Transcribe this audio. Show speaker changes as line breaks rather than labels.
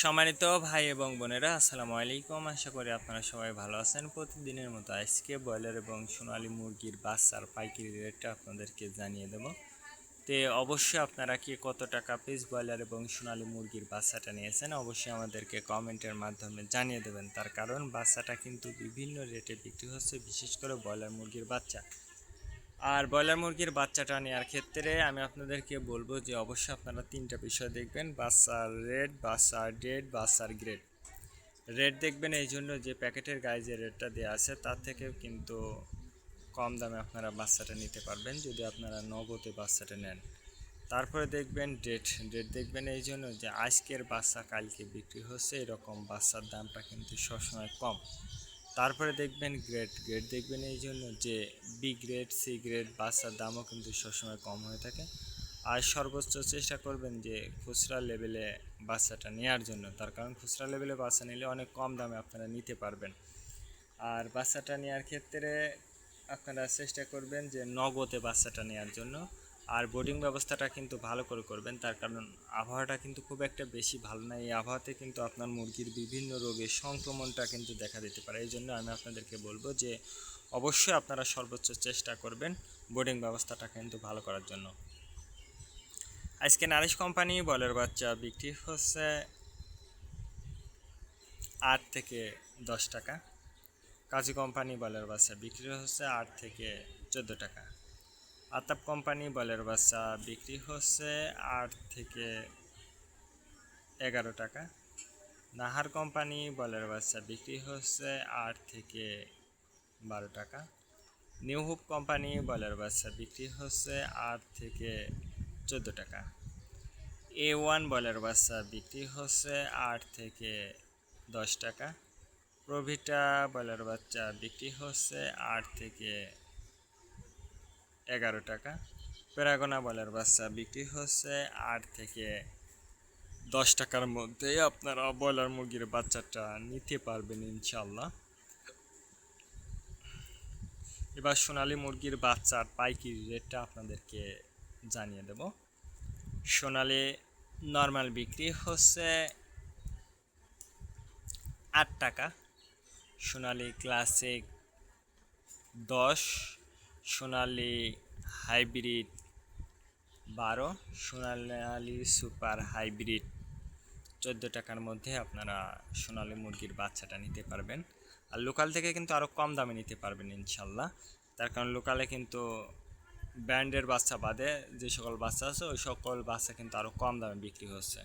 সম্মানিত ভাই এবং বোনেরা, আসসালামু আলাইকুম। আশা করি আপনারা সবাই ভালো আছেন। প্রতিদিনের মতো আজকে ব্রয়লার এবং সোনালী মুরগির বাচ্চার পাইকারি রেটটা আপনাদেরকে জানিয়ে দেব। তো অবশ্যই আপনারা কি কত টাকা পিস ব্রয়লার এবং সোনালী মুরগির বাচ্চাটা নিয়েছেন অবশ্যই আমাদেরকে কমেন্টের মাধ্যমে জানিয়ে দেবেন। তার কারণ বাচ্চাটা কিন্তু বিভিন্ন রেটে বিক্রি হচ্ছে, বিশেষ করে ব্রয়লার মুরগির বাচ্চা। আর ব্রয়লার মুরগির বাচ্চাটা নেওয়ার ক্ষেত্রে আমি আপনাদেরকে বলবো যে অবশ্যই আপনারা তিনটা বিষয় দেখবেন: বাচ্চার রেট, বাচ্চার ডেট, বাচ্চার গ্রেড। রেট দেখবেন এই জন্য যে প্যাকেটের গায়ে যে রেটটা দেওয়া আছে তার থেকেও কিন্তু কম দামে আপনারা বাচ্চাটা নিতে পারবেন যদি আপনারা নগদে বাচ্চাটা নেন। তারপরে দেখবেন ডেট। ডেট দেখবেন এই জন্য যে আজকের বাচ্চা কালকে বিক্রি হচ্ছে, এরকম বাচ্চার দামটা কিন্তু সবসময় কম। তারপরে দেখবেন গ্রেড। গ্রেড দেখবেন এই জন্য যে বি গ্রেড, সি গ্রেড বাচ্চার দামও কিন্তু সবসময় কম হয়ে থাকে। আর সর্বোচ্চ চেষ্টা করবেন যে খুচরা লেভেলে বাচ্চাটা নেওয়ার জন্য, তার কারণ খুচরা লেভেলে বাচ্চা নিলে অনেক কম দামে আপনারা নিতে পারবেন। আর বাচ্চাটা নেওয়ার ক্ষেত্রে আপনারা চেষ্টা করবেন যে নগদে বাচ্চাটা নেওয়ার জন্য। আর বোর্ডিং ব্যবস্থাটা কিন্তু ভালো করে করবেন, তার কারণ আবহাওয়াটা কিন্তু খুব একটা বেশি ভালো না। এই আবহাওয়াতে কিন্তু আপনার মুরগির বিভিন্ন রোগের সংক্রমণটা কিন্তু দেখা দিতে পারে। এই জন্য আমি আপনাদেরকে বলবো যে অবশ্যই আপনারা সর্বোচ্চ চেষ্টা করবেন বোর্ডিং ব্যবস্থাটা কিন্তু ভালো করার জন্য। আজকে নারিশ কোম্পানি বলের বাচ্চা বিক্রি হচ্ছে 8 থেকে 10 টাকা। কাজী কোম্পানি বলের বাচ্চা বিক্রি হচ্ছে 8 থেকে 14 টাকা। আতাপ কোম্পানি বলের বাচ্চা বিক্রি হচ্ছে 8 থেকে 11 টাকা। নাহার কোম্পানি বলের বাচ্চা বিক্রি হচ্ছে 8 থেকে 12 টাকা। নিউ হোপ কোম্পানি বলের বাচ্চা বিক্রি হচ্ছে 8 থেকে 14 টাকা। A1 বলের বাচ্চা বিক্রি হচ্ছে 8 থেকে 10 টাকা। প্রভিটা বলের বাচ্চা বিক্রি হচ্ছে 8 থেকে 11 টাকা। প্যারাগোনা বলের বাচ্চা বিক্রি হচ্ছে 8 থেকে 10 টাকার মধ্যেই আপনারা ব্রয়লার মুরগির বাচ্চাটা নিতে পারবেন ইনশাল্লাহ। এবার সোনালী মুরগির বাচ্চার পাইকারি রেটটা আপনাদেরকে জানিয়ে দেব। সোনালী নর্মাল বিক্রি হচ্ছে 8 টাকা। সোনালী ক্লাসিক 10, সোনালী হাইব্রিড 12, সোনালী সুপার হাইব্রিড 14 টাকার মধ্যে আপনারা সোনালী মুরগির বাচ্চাটা নিতে পারবেন। আর লোকাল থেকে কিন্তু আরও কম দামে নিতে পারবেন ইনশাল্লাহ। তার কারণ লোকালে কিন্তু ব্র্যান্ডের বাচ্চা বাদে যে সকল বাচ্চা আছে ওই সকল বাচ্চা কিন্তু আরও কম দামে বিক্রি হচ্ছে।